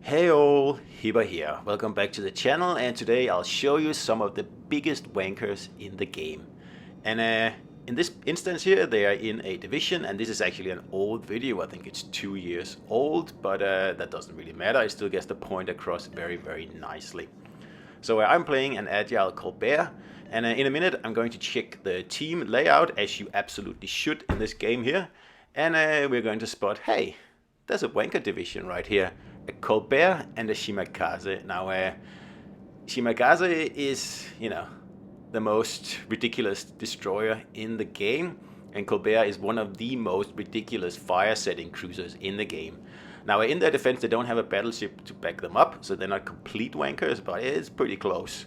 Hey all, Hibber here. Welcome back to the channel, and today I'll show you some of the biggest wankers in the game. And in this instance here, they are in a division, and this is actually an old video. I think it's 2 years old, but that doesn't really matter. It still gets the point across very, very nicely. So I'm playing an agile Colbert, and in a minute I'm going to check the team layout, as you absolutely should in this game here. And we're going to spot, hey, there's a wanker division right here. A Colbert and a Shimakaze. Now, Shimakaze is, the most ridiculous destroyer in the game, and Colbert is one of the most ridiculous fire-setting cruisers in the game. Now, in their defense, they don't have a battleship to back them up, so they're not complete wankers, but it's pretty close.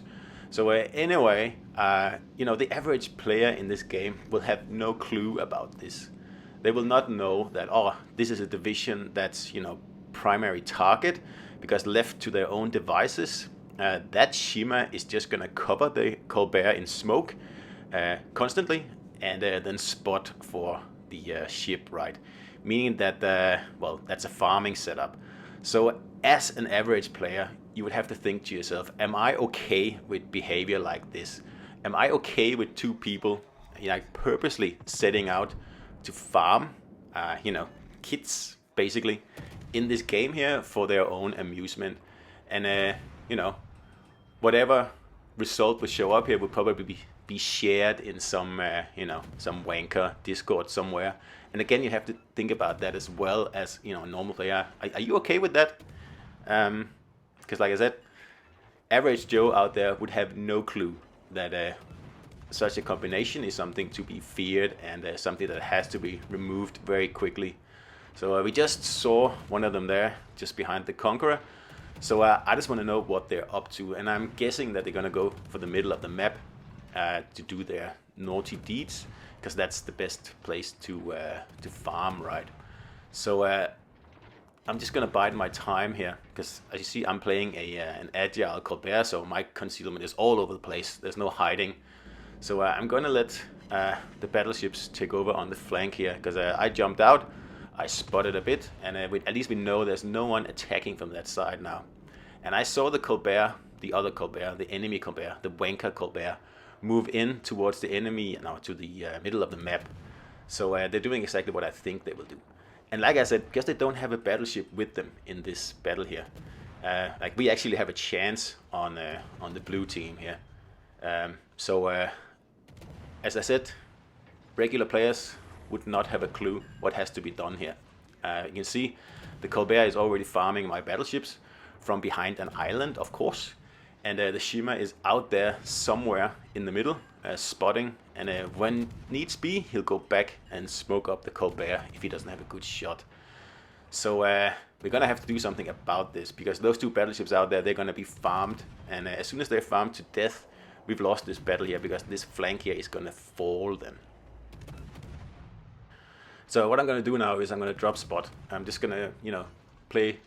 So anyway, the average player in this game will have no clue about this. They will not know that, this is a division that's, primary target, because left to their own devices, that Shima is just going to cover the Colbert in smoke constantly, and then spot for the ship, right? Meaning that, that's a farming setup. So as an average player, you would have to think to yourself, am I okay with behavior like this? Am I okay with two people purposely setting out to farm, kids basically, in this game here for their own amusement? And whatever result will show up here will probably be shared in some some wanker Discord somewhere. And again, you have to think about that as well as a normal player. Are you okay with that? Because like I said, average Joe out there would have no clue that such a combination is something to be feared, and something that has to be removed very quickly. So we just saw one of them there, just behind the Conqueror. So I just want to know what they're up to, and I'm guessing that they're going to go for the middle of the map to do their naughty deeds, because that's the best place to farm, right? So I'm just going to bide my time here, because as you see, I'm playing an agile Colbert, so my concealment is all over the place. There's no hiding. So I'm going to let the battleships take over on the flank here, because I jumped out. I spotted a bit, and at least we know there's no one attacking from that side now. And I saw the Colbert, the other Colbert, the enemy Colbert, the wanker Colbert, move in towards the enemy, now to the middle of the map. So they're doing exactly what I think they will do. And like I said, because they don't have a battleship with them in this battle here, we actually have a chance on the blue team here. As I said, regular players would not have a clue what has to be done here. You can see the Colbert is already farming my battleships from behind an island, of course, and the Shima is out there somewhere in the middle, spotting, and when needs be, he'll go back and smoke up the Colbert if he doesn't have a good shot. So we're gonna have to do something about this, because those two battleships out there, they're gonna be farmed, and as soon as they're farmed to death, we've lost this battle here, because this flank here is gonna fall then. So what I'm going to do now is I'm going to drop spot. I'm just going to, play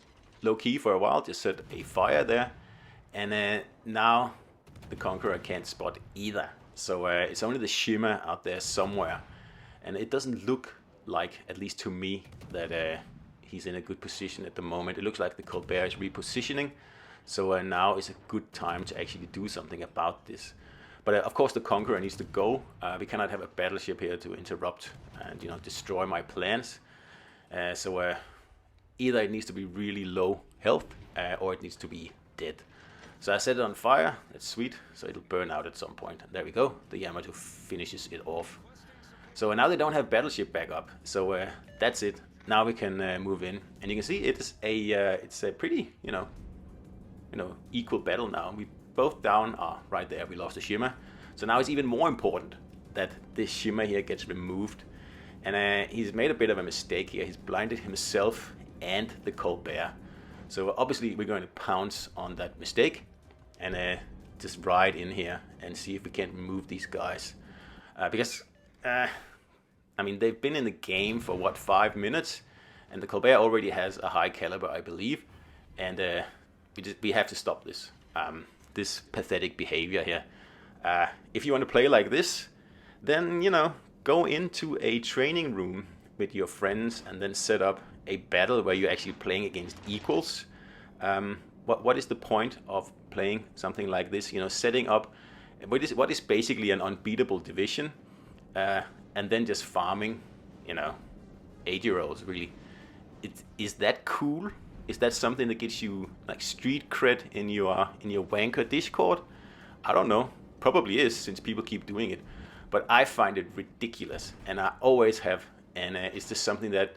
low-key for a while, just set a fire there. And now the Conqueror can't spot either. So it's only the Shima out there somewhere. And it doesn't look like, at least to me, that he's in a good position at the moment. It looks like the Colbert is repositioning. So now is a good time to actually do something about this. But of course the Conqueror needs to go. We cannot have a battleship here to interrupt and destroy my plans. So either it needs to be really low health or it needs to be dead. So I set it on fire. That's sweet. So it'll burn out at some point. There we go. The Yamato finishes it off. So now they don't have battleship backup. So that's it. Now we can move in, and you can see it's a pretty equal battle now. We both down. Right there, we lost the Shima. So now it's even more important that this Shima here gets removed. And he's made a bit of a mistake here. He's blinded himself and the Colbert. So obviously we're going to pounce on that mistake and just ride in here and see if we can remove these guys. Because, they've been in the game for, 5 minutes? And the Colbert already has a high caliber, I believe. And we have to stop this. This pathetic behavior here. If you want to play like this, then go into a training room with your friends and then set up a battle where you're actually playing against equals. What is the point of playing something like this? Setting up what is basically an unbeatable division, and then just farming, 8-year-olds really. Is that cool? Is that something that gives you like street cred in your Wanker Discord? I don't know. Probably is, since people keep doing it. But I find it ridiculous, and I always have. And it's just something that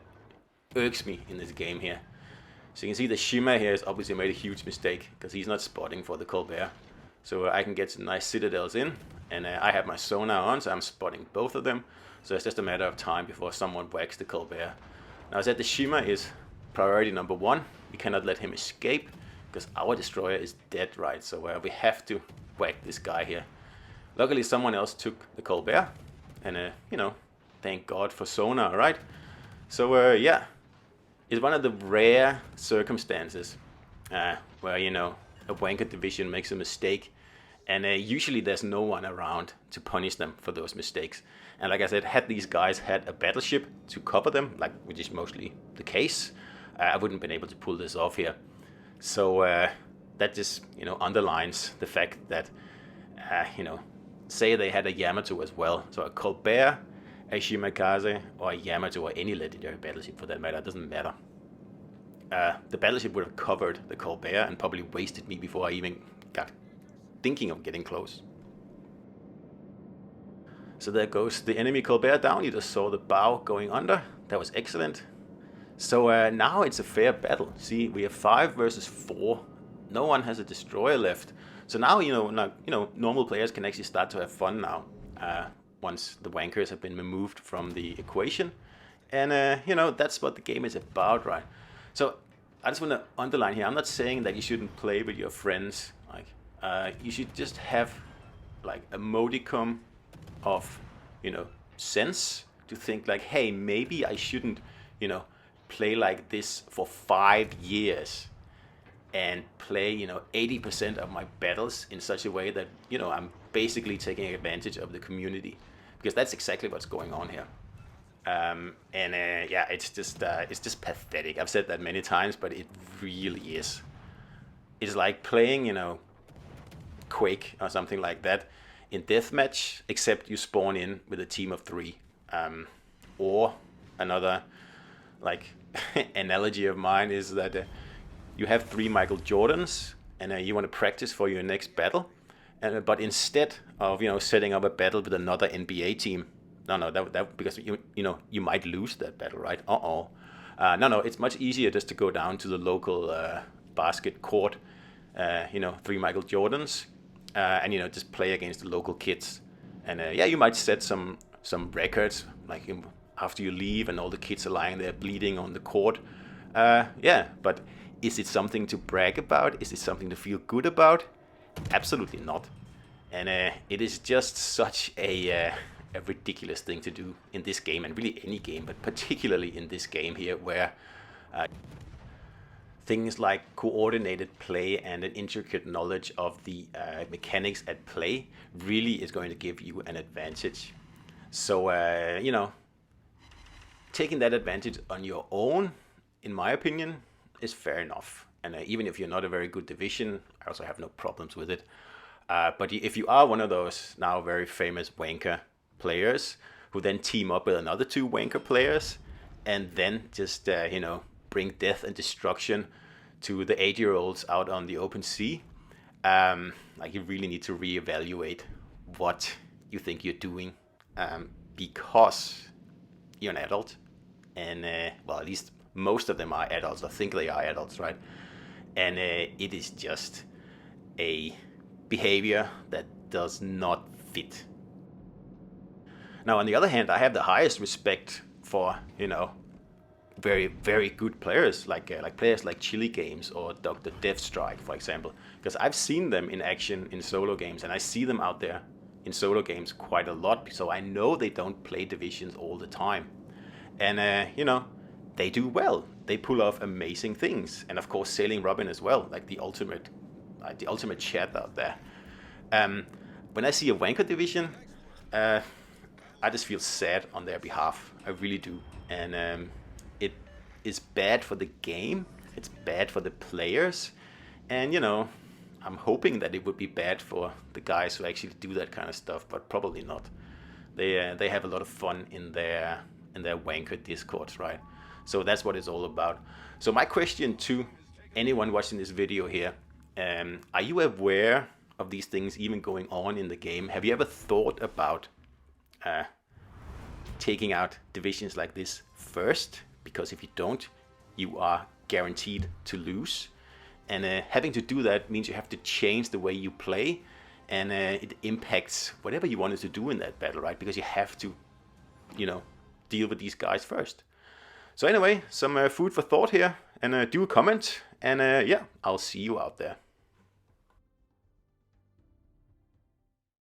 irks me in this game here. So you can see the Shima here has obviously made a huge mistake because he's not spotting for the Colbert. So I can get some nice citadels in, and I have my sonar on, so I'm spotting both of them. So it's just a matter of time before someone whacks the Colbert. Now I said the Shima is priority number 1. We cannot let him escape because our destroyer is dead, right? So we have to whack this guy here. Luckily someone else took the Colbert, and thank God for sonar, right? So yeah. It's one of the rare circumstances where, a Wanker division makes a mistake, and usually there's no one around to punish them for those mistakes. And like I said, had these guys had a battleship to cover them, which is mostly the case, I wouldn't have been able to pull this off here. So that just, underlines the fact that, say they had a Yamato as well. So a Colbert, a Shimakaze, or a Yamato, or any legendary battleship for that matter, it doesn't matter. The battleship would have covered the Colbert and probably wasted me before I even got thinking of getting close. So there goes the enemy Colbert down. You just saw the bow going under. That was excellent. So now it's a fair battle. See, we have 5 versus 4. No one has a destroyer left. So now, normal players can actually start to have fun now. Once the Wankers have been removed from the equation. And, that's what the game is about, right? So I just want to underline here, I'm not saying that you shouldn't play with your friends. You should just have, a modicum of, sense to think hey, maybe I shouldn't, play like this for 5 years and play, 80% of my battles in such a way that, I'm basically taking advantage of the community. Because that's exactly what's going on here. Yeah, it's just pathetic. I've said that many times, but it really is. It's like playing, Quake or something like that in deathmatch, except you spawn in with a team of 3. Or another, analogy of mine is that you have 3 Michael Jordans, and you want to practice for your next battle. But instead of setting up a battle with another NBA team, that because you might lose that battle, right? No, it's much easier just to go down to the local basket court, 3 Michael Jordans, and just play against the local kids. And yeah, you might set some records after you leave and all the kids are lying there bleeding on the court. Yeah, but is it something to brag about? Is it something to feel good about? Absolutely not. And it is just such a ridiculous thing to do in this game, and really any game, but particularly in this game here, where things like coordinated play and an intricate knowledge of the mechanics at play really is going to give you an advantage. So, taking that advantage on your own, in my opinion, is fair enough. And even if you're not a very good division, I also have no problems with it. But if you are one of those now very famous Wanker players who then team up with another 2 Wanker players and then just, bring death and destruction to the 8-year-olds out on the open sea, you really need to reevaluate what you think you're doing, because you're an adult. And, well, at least most of them are adults, or think they are adults, right? And it is just a behavior that does not fit. Now, on the other hand, I have the highest respect for, very, very good players, like players like Chili Games or Dr. Deathstrike, for example, because I've seen them in action in solo games, and I see them out there in solo games quite a lot, so I know they don't play divisions all the time. And, they do well. They pull off amazing things, and of course, Sailing Robin as well, the ultimate chat out there. When I see a Wanker division, I just feel sad on their behalf. I really do, and it is bad for the game it's bad for the players, and you know, I'm hoping that it would be bad for the guys who actually do that kind of stuff, but probably not. They have a lot of fun in their Wanchor discords, right? So that's what it's all about. So my question to anyone watching this video here, are you aware of these things even going on in the game? Have you ever thought about taking out divisions like this first? Because if you don't, you are guaranteed to lose. And having to do that means you have to change the way you play, and it impacts whatever you wanted to do in that battle, right? Because you have to, you know, deal with these guys first. So anyway, some food for thought here, and do comment, and yeah, I'll see you out there.